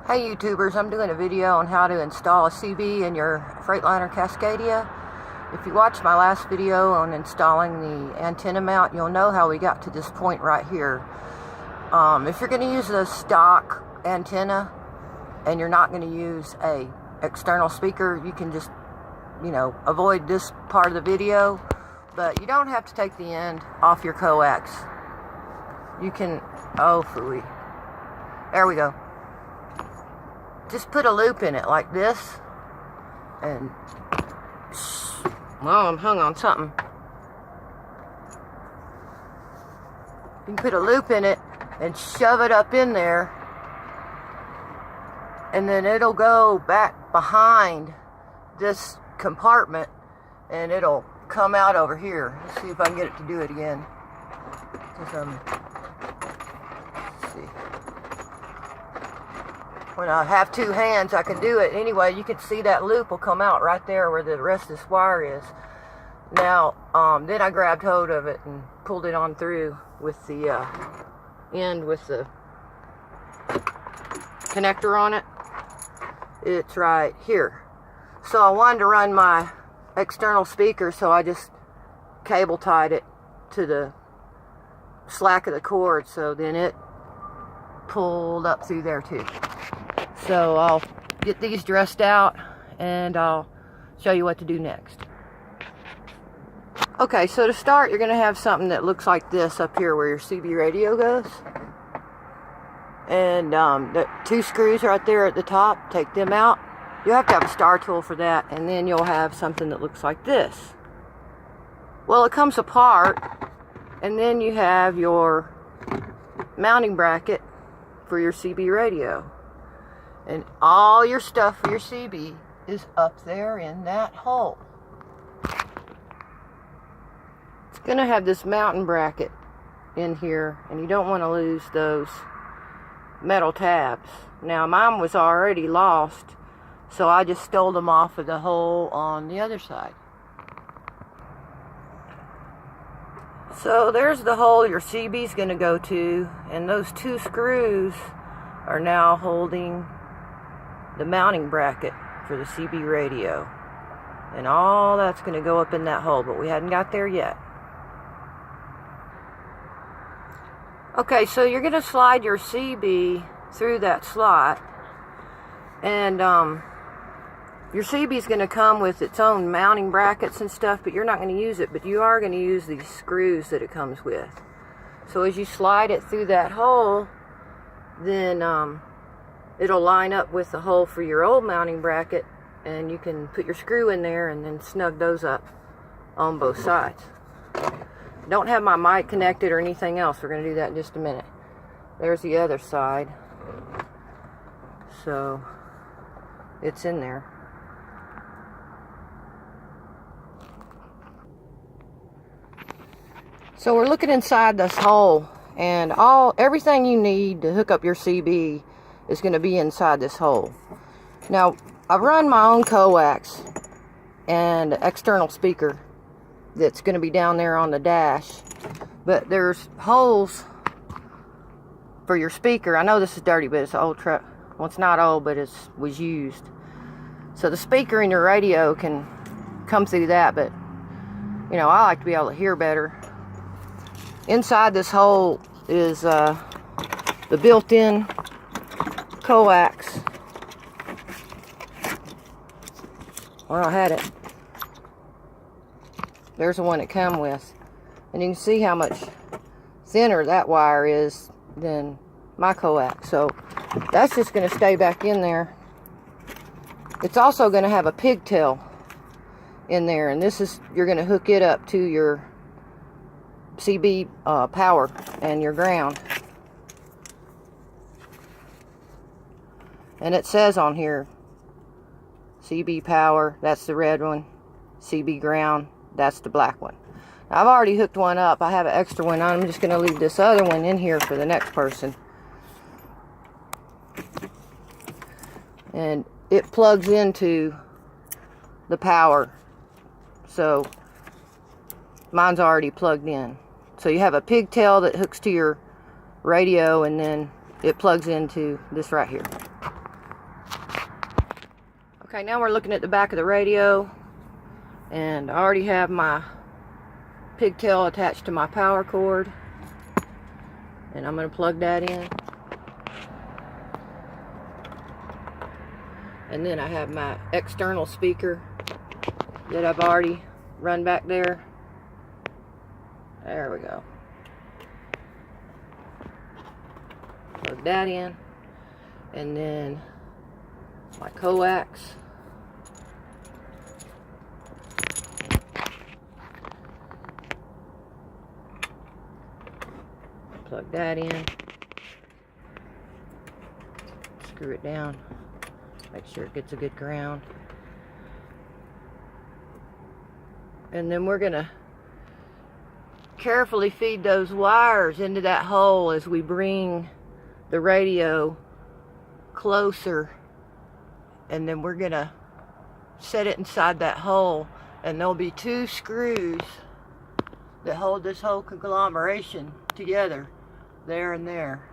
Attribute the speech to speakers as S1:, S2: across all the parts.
S1: Hey YouTubers, I'm doing a video on how to install a CB in your Freightliner Cascadia. If you watched my last video on installing the antenna mount, you'll know how we got to this point right here. If you're going to use a stock antenna and you're not going to use a external speaker, you can just, avoid this part of the video. But you don't have to take the end off your coax. You can, there we go. Just put a loop in it like this, and well, I'm hung on something. You can put a loop in it and shove it up in there, and then it'll go back behind this compartment and it'll come out over here. Let's see if I can get it to do it again. Let's see. When I have two hands, I can do it. Anyway, you can see that loop will come out right there where the rest of this wire is. Now, then I grabbed hold of it and pulled it on through with the end with the connector on it. It's right here. So I wanted to run my external speaker, so I just cable tied it to the slack of the cord, so then it pulled up through there too. So I'll get these dressed out and I'll show you what to do next. Okay, so to start, you're going to have something that looks like this up here where your CB radio goes. And the two screws right there at the top, take them out. You'll have to have a star tool for that, and then you'll have something that looks like this. Well, it comes apart, and then you have your mounting bracket for your CB radio. And all your stuff for your CB is up there in that hole. It's going to have this mounting bracket in here, and you don't want to lose those metal tabs. Now, mine was already lost, so I just stole them off of the hole on the other side. So there's the hole your CB is going to go to, and those two screws are now holding the mounting bracket for the CB radio, and all that's going to go up in that hole, but we hadn't got there yet. Okay, so you're going to slide your CB through that slot, and your CB is going to come with its own mounting brackets and stuff, but you're not going to use it, but you are going to use these screws that it comes with. So as you slide it through that hole, then it'll line up with the hole for your old mounting bracket, and you can put your screw in there and then snug those up on both sides. Don't have my mic connected or anything else. We're going to do that in just a minute. There's the other side. So it's in there. So we're looking inside this hole, and everything you need to hook up your CB is going to be inside this hole. Now, I've run my own coax and external speaker that's going to be down there on the dash, but there's holes for your speaker. I know this is dirty, but it's an old truck. Well, it's not old, but it was used. So the speaker in your radio can come through that, but I like to be able to hear better. Inside this hole is the built-in coax. Well, I had it. There's the one it come with, and you can see how much thinner that wire is than my coax. So that's just going to stay back in there. It's also going to have a pigtail in there, and you're going to hook it up to your CB power and your ground. And it says on here, CB power, that's the red one. CB ground, that's the black one. Now, I've already hooked one up. I have an extra one. I'm just going to leave this other one in here for the next person. And it plugs into the power. So mine's already plugged in. So you have a pigtail that hooks to your radio, and then it plugs into this right here. Okay, now we're looking at the back of the radio, and I already have my pigtail attached to my power cord, and I'm going to plug that in. And then I have my external speaker that I've already run back there. There we go. Plug that in. And then my coax. Plug that in. Screw it down. Make sure it gets a good ground. And then we're gonna carefully feed those wires into that hole as we bring the radio closer. And then we're gonna set it inside that hole, and there'll be 2 screws that hold this whole conglomeration together, there and there.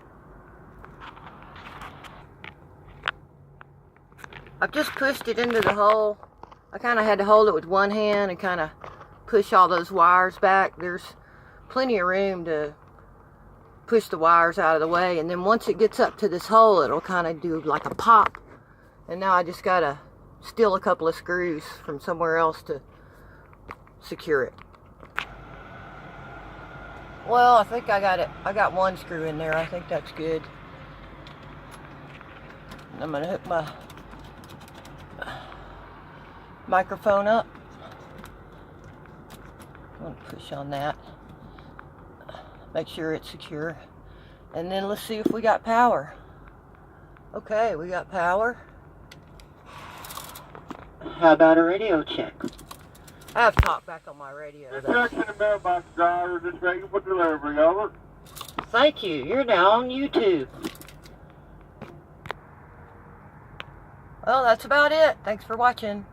S1: I've just pushed it into the hole. I kind of had to hold it with one hand and kind of push all those wires back. There's plenty of room to push the wires out of the way, and then once it gets up to this hole, it'll kind of do like a pop. And now I just gotta steal a couple of screws from somewhere else to secure it. Well, I think I got it. I got 1 screw in there. I think that's good. And I'm gonna hook my microphone up. I'm going to push on that. Make sure it's secure. And then let's see if we got power. Okay, we got power.
S2: How about a radio check?
S1: I have talk back on my radio.
S3: Instruction to mailbox driver, just waiting for delivery, over.
S2: Thank you. You're now on YouTube.
S1: Well, that's about it. Thanks for watching.